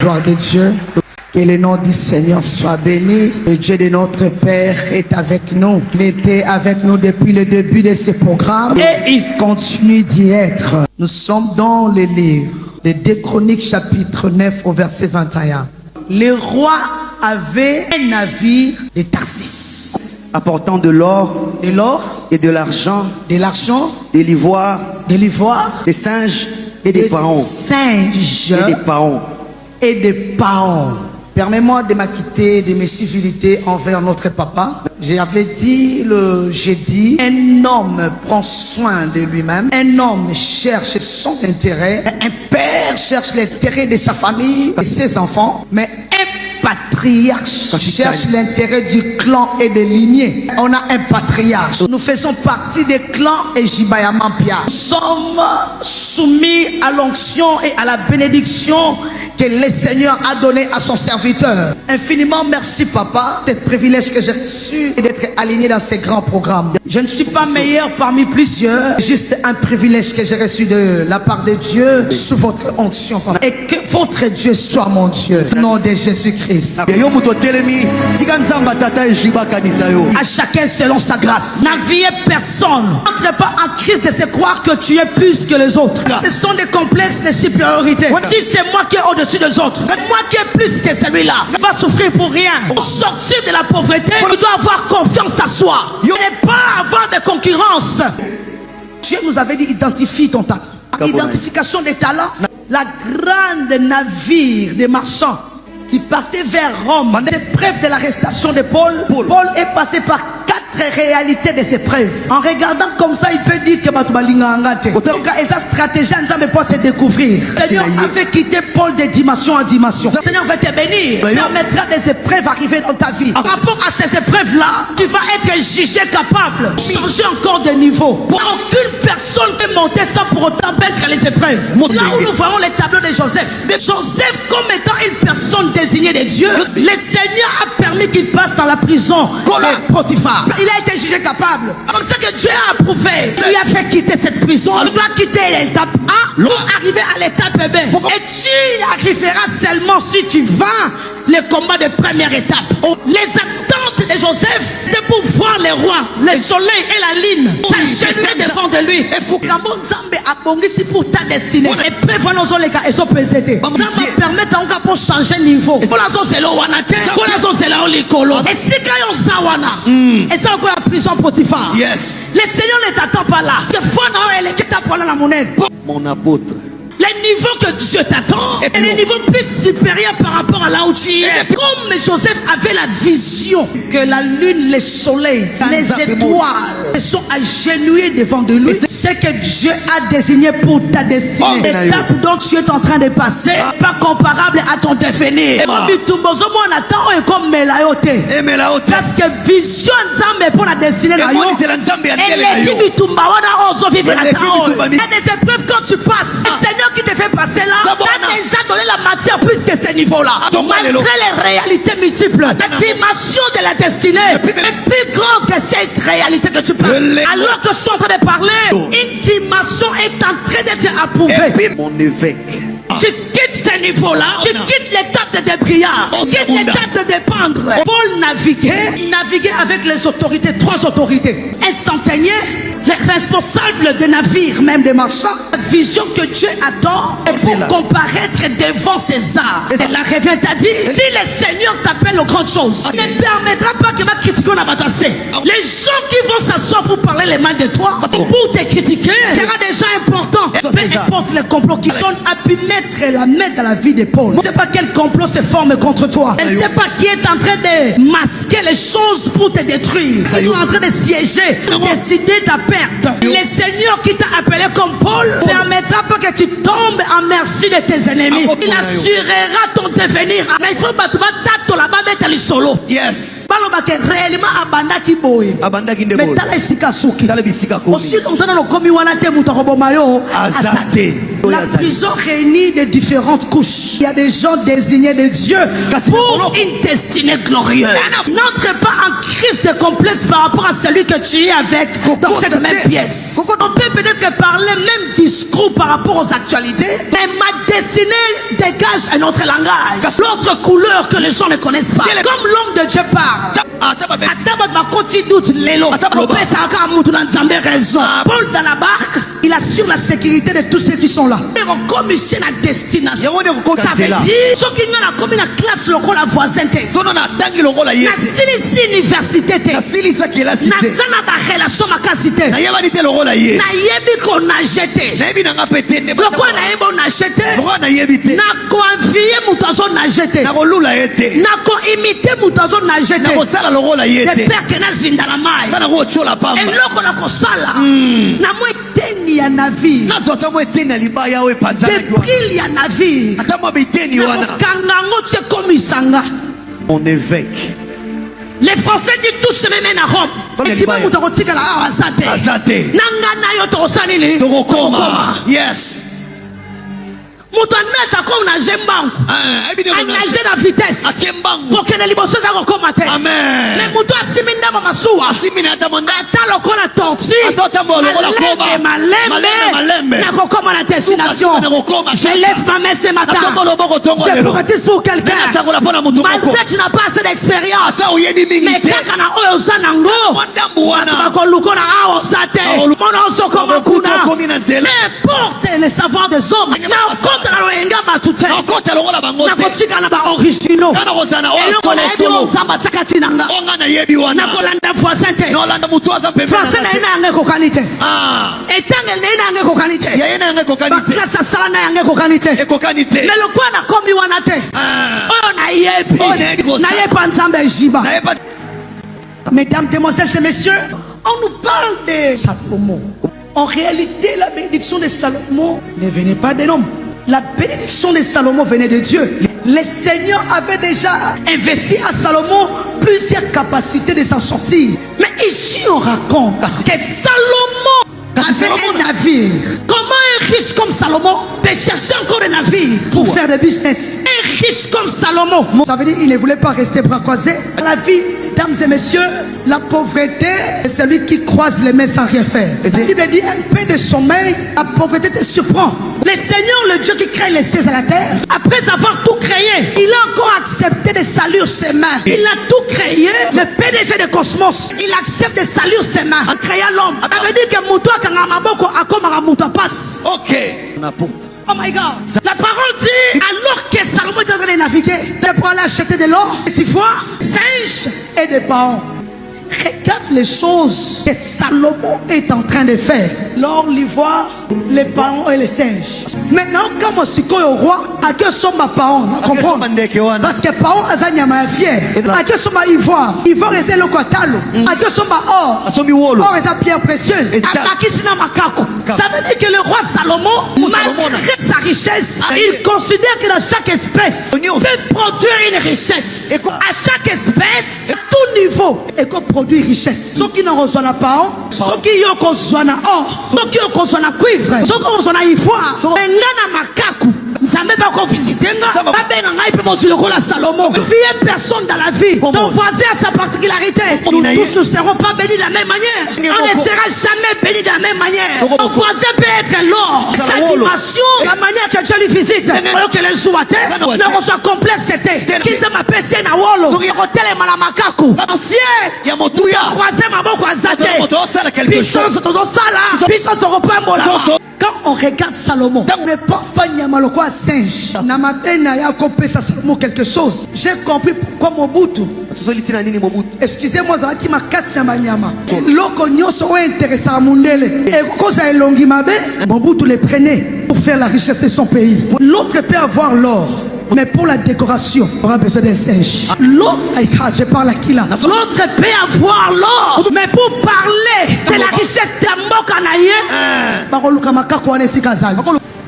Gloire de Dieu. Que le nom du Seigneur soit béni. Le Dieu de notre Père est avec nous. Il était avec nous depuis le début de ce programme et il continue d'y être. Nous sommes dans le livre de 2 Chroniques chapitre 9 au verset 21. Le roi avait un navire de Tarsis apportant de l'or et de l'argent, de l'ivoire, des singes et des paons. Et des paons. Permets-moi de m'acquitter de mes civilités envers notre papa. J'avais dit le jeudi, un homme prend soin de lui-même. Un homme cherche son intérêt. Un père cherche l'intérêt de sa famille et ses enfants. Mais un patriarche cherche l'intérêt du clan et des lignées. On a un patriarche. Nous faisons partie des clans et Jibayamampia. Nous sommes soumis à l'onction et à la bénédiction que le Seigneur a donné à son serviteur. Infiniment merci papa, c'est un privilège que j'ai reçu et d'être aligné dans ces grands programmes. Je ne suis pas meilleur parmi plusieurs, juste un privilège que j'ai reçu de la part de Dieu sous votre onction. Et que votre Dieu soit mon Dieu, au nom de Jésus-Christ. À chacun selon sa grâce. N'aviez personne. N'entre pas en crise de se croire que tu es plus que les autres. Ce sont des complexes de supériorité. Si c'est moi qui est au-dessus des autres, moi qui est plus que celui-là, va souffrir pour rien. Pour sortir de la pauvreté, tu dois avoir confiance à soi. Ne pas avoir de concurrence. Dieu nous avait dit identifie ton talent. Identification des talents. La grande navire des marchands qui partait vers Rome, l'épreuve de l'arrestation de Paul, Paul est passé par 4 réalités de ces preuves. En regardant comme ça, il peut dire que donc sa stratégie nous peut se découvrir. Le Seigneur a fait quitter Paul de dimension en dimension. Le Seigneur va te bénir. Il permettra des épreuves arriver dans ta vie. Par rapport à ces épreuves-là, tu vas être jugé capable de changer encore de niveau. Aucune personne peut monter sans pour autant vaincre les épreuves. Là où nous voyons les tableaux de Joseph. Joseph, comme étant une personne désignée de Dieu, le Seigneur a permis qu'il passe dans la prison de Potiphar. Il a été jugé capable. Comme ça que Dieu a approuvé. Il a fait quitter cette prison. Il doit quitter l'étape A pour arriver à l'étape B. Et tu arriveras seulement si tu vends les combats de première étape. Les attentes de Joseph de pour voir les rois, le soleil et la lune s'agenouiller devant de lui. Et faut que pour ta destinée. Et prévoyons les cas et sont pesés. Ça va permettre encore pour changer niveau. Et si et ça encore la prison Potiphar. Yes. Le Seigneur ne t'attend pas là. Mon apôtre. Le niveau que Dieu t'attend est le niveau plus supérieur par rapport à là où tu es. Comme Joseph avait la vision que la lune, le soleil, les étoiles sont agenouillés devant de lui, c'est que Dieu a désigné pour ta destinée. L'étape dont tu es en train de passer n'est pas comparable à ton devenir. Parce que vision pour la destinée, il y a des épreuves quand tu passes. Le Seigneur qui te fait passer là, t'as déjà donné la matière plus que ce niveau-là. Malgré les réalités multiples, la dimension de la destinée est plus grande que cette réalité que tu passes. Alors que je suis en train de parler, une dimension est en train d'être approuvée. Mon évêque. Tu quittes ce niveau-là, tu quittes l'étape de débriard, tu quittes l'étape de dépendre. Paul naviguait avec les autorités, 3 autorités. Un centenier, les responsables des navires, même des marchands. La vision que Dieu attend pour comparaître devant César. Et la revient t'a dit, si le Seigneur t'appelle aux grandes choses, il ne permettra pas que ma critique n'a pas tassé. Les gens qui vont s'asseoir pour parler les mal de toi, pour te critiquer, sera déjà important. Peu importe les complots qui sont à pu mettre la main dans la vie de Paul. Je ne sais pas quel complot se forme contre toi. Je ne sais pas qui est en train de masquer les choses pour te détruire. Ils sont en train de siéger, décider ta perte. Le Seigneur qui t'a appelé comme Paul permettra pas que tu tombes en merci de tes ennemis. Il assurera ton devenir. Mais il faut battre là-bas mettre le solo. Yes. Réellement abandaki boy. Mais t'as les sikasuki. T'as les bisika. Aussi on t'a dans le commis wana te muta robomayo azate. La prison réunit de différentes couches. Il y a des gens désignés de Dieu pour une destinée glorieuse. N'entre pas en crise de complexe par rapport à celui que tu es avec dans cette même pièce. On peut peut-être parler même discours par rapport aux actualités, mais ma destinée dégage un autre langage, l'autre couleur que les gens ne connaissent pas. Comme l'homme de Dieu parle. Paul dans la barque, il assure la sécurité de tous ceux qui sont là. Ça veut dire, ceux qui ont commis la classe locale, la voisin, la université, la relation makasité, na yebi qu'on a jeté, le quoi na yebi on a jeté, na confier mutazo na jeté, na ko imiter mutazo na jeté, de père que na zinda la mai, et loko na kosala, na moi teni ya navire, de bril ya navire, na kangango tse komisanga, mon évêque. Les Français disent tous se mènent à Rome. Et tu vas nous dire azate. Nanga yo to sanini. Yes. Mutanasa comme na jembangu. Anaje na vitesse. Pour que les libosos za kokomate. Amen. Mais muto asiminda masuwa. Asimina tamonda. Atalo kola torti. Malembe. Na kokoma la destination. Je lève ma main ce matin. Je prophétise pour quelqu'un. Malgré tu n'as pas assez d'expérience. Mais quand on a osanango. Bakoluko na aosate. Mono soko makuna. N'importe le savoir des hommes. Na roenga batute. Na kotika na ba originaux. Eloko na ebi onzamba tsakati nanga. Na kolanda voisin te. Français na ina nge kokalite. Etangel na ina nge kokalite. Ba classe sala na nge kokalite. Mais le quoi na kombi wana te. Oyo na yebi. Na yepa nzambe jiba. Mesdames, demoiselles et messieurs, on nous parle de Salomon. En réalité, la bénédiction de Salomon ne venait pas de l'homme. La bénédiction de Salomon venait de Dieu. Le Seigneur avait déjà investi à Salomon plusieurs capacités de s'en sortir. Mais ici, on raconte que Salomon avait un navire. Comment un riche comme Salomon peut chercher encore un navire pour faire des business? Un riche comme Salomon, ça veut dire qu'il ne voulait pas rester bras croisés. La vie, mesdames et messieurs, la pauvreté est celui qui croise les mains sans rien faire. La Bible dit un peu de sommeil, la pauvreté te surprend. Le Seigneur, le Dieu qui crée les cieux et la terre, après avoir tout créé, il a encore accepté de salir ses mains. Il a tout créé. Le PDG de Cosmos, il accepte de salir ses mains en créant l'homme. Ça veut dire que Moutoua Kangamaboko a comme un Moutoua passe. Ok. Oh my God. La parole dit, alors que Salomon est en train de naviguer, de pour aller acheter de l'or, des ivoires, singes et des paons. Regarde les choses que Salomon est en train de faire. L'or, l'ivoire, les paons et les singes. Maintenant, comme on au roi, à qui sont ma paon? Comprends? Parce que paon, azanyama fier. À qui sont ma ivoire? Ivoire, c'est le quatalo. À qui sont ma or? Or, c'est pierre précieuse. À qui c'est ma kako? Ça veut dire que le roi Salomon, malgré sa richesse, il considère que dans chaque espèce peut produire une richesse. À chaque espèce, à tout niveau, et qu'on produit richesse. Ceux qui n'ont reçu la paon, ceux qui ont reçu la or, ceux qui ont reçu la cuivre, ceux qui ont reçu la ivoire, makaku. Nzambe pas qu'on visite nga ba benga ngai pe mosi lokola Salomon. Vie personne dans la vie. Ton voisin a sa particularité. Nous tous ne serons pas bénis de la même manière. On ne sera jamais bénis de la même manière. Ton voisin peut être l'or, sa dimension, la manière que Dieu lui visite. Alors que les jouatés ne reçoit complexité. Quitte ma PC na wolo. Hotel et malamakaku. Au ciel. Ya motuya. Voisin maboko azate. Puissance de sala. Puissance de repambola. Quand on regarde Salomon, on ne pense pas Nyamaloko à singe. Namatena ya kopesa Salomon quelque chose. J'ai compris pourquoi Mobutu. Excusez-moi, ça qui m'a cassé na manyama. Loko nyoso intéressant à Mundele. Et koza elongi mabe, Mobutu les prenait pour faire la richesse de son pays. L'autre peut avoir l'or, mais pour la décoration, on aura besoin d'un singe. L'autre, je parle à qui là? L'autre peut avoir l'or, mais pour parler de la richesse de Mbokanaye,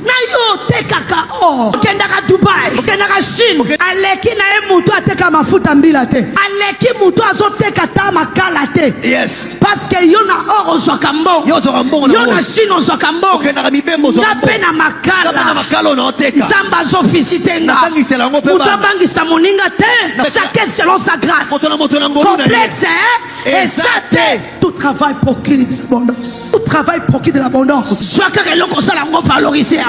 na yo tekaka or okendaka Dubai okendaka Chine aleki na ye mutu ateka mafuta mbila te aleki mutu azoteka ta makala te Yes. parce que yo na or ozwaka mbongo yo na Chine ozwaka mbongo na pe na makala nzambe azofisite nga mutu abangisa moninga te chacun selon sa grâce complexe eza te. Tout travail procure de l'abondance. Tout travail procure de l'abondance. Soit que l'on soit valoriser.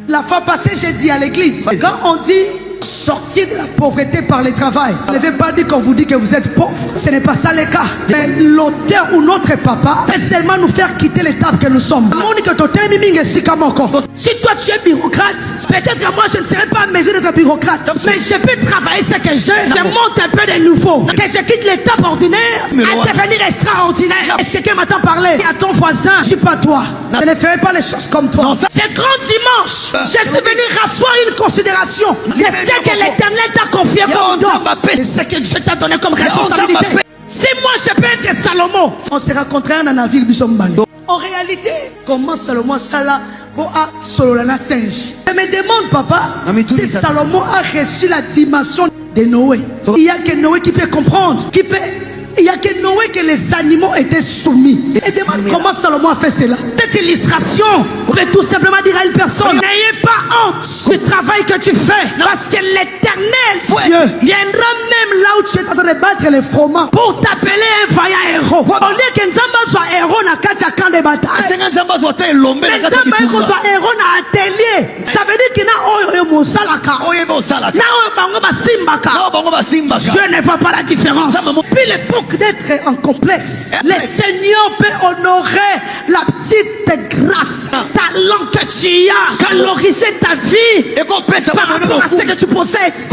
La fois passée, j'ai dit à l'église, quand on dit sortir de la pauvreté par le travail, ne veut pas dire qu'on vous dit que vous êtes pauvre. Ce n'est pas ça le cas. Mais l'auteur ou notre papa peut seulement nous faire quitter l'étape que nous sommes. Si toi tu es bureaucrate, peut-être que moi je ne serai pas en mesure d'être bureaucrate, mais je peux travailler ce que je monte un peu de nouveau, que je quitte l'étape ordinaire à devenir extraordinaire. Et ce que m'attend parler à ton voisin, je ne suis pas toi. Je ne ferai pas les choses comme toi. C'est grand dimanche. Je suis venu rasseoir une considération de ce que l'Éternel t'a confié comme don. Et ce que Dieu t'a donné comme responsabilité. Si moi je peux être Salomon, on sera contraint dans la ville Bisombani. En réalité, comment Salomon Sala pour Sololana singe? Je me demande, papa, si Salomon a reçu la dimension de Noé. Il n'y a que Noé qui peut comprendre, il n'y a que Noé que les animaux étaient soumis. Et demande comment Salomon a fait cela. Cette illustration peut tout simplement dire à une personne: n'ayez pas honte du travail que tu fais, parce que l'Éternel Dieu viendra même là où tu es en train de battre les froment pour t'appeler un vaillant héros. Au lieu que Nzamba soit héros dans le camp de bataille, Nzamba soit héros dans l'atelier. Ça veut dire qu'il y a un Mosalaka, Dieu ne voit pas la différence. Puis l'époque d'être en complexe, le Seigneur peut honorer la petite grâce, talent que tu as, valoriser ta vie par rapport à ce que tu possèdes.